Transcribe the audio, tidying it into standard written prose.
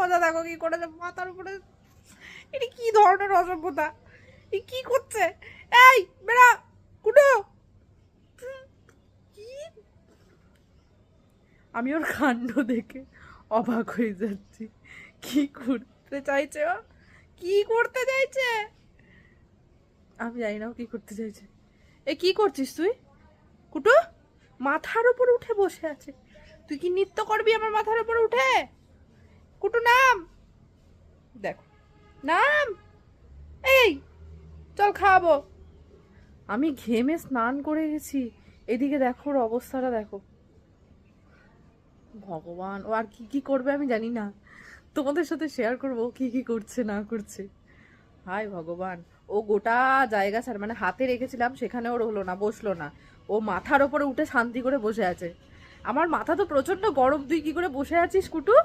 মজা দেখো কি করেছে মাথার উপরে। এটা কি ধরনের অসভ্যতা, এ কি করছে? এই বেড়া কুটু, কি! আমি ওর কাণ্ড দেখে অবাক হয়ে যাচ্ছি। কি করতে চাইছে ও, কি করতে চাইছে আমি জানি না ও কি করতে চাইছে। এ কি করছিস তুই কুটু? মাথার উপর উঠে বসে আছে। তুই কি নৃত্য করবি আমার মাথার উপর উঠে? কুটু নাম, দেখো নাম, এই চল খাওয়াবো। আমি ঘেমে স্নান করে গেছি, এদিকে দেখো ওর অবস্থাটা দেখো। ভগবান, ও আর কি কি করবে আমি জানি না, তোমাদের সাথে শেয়ার করবো কি কি করছে না করছে। হায় ভগবান, ও গোটা জায়গা ছাড়, মানে হাতে রেখেছিলাম সেখানে ওর হলো না, বসলো না। ও মাথার ওপরে উঠে শান্তি করে বসে আছে। আমার মাথা তো প্রচন্ড গরম, তুই কি করে বসে আছিস কুটু?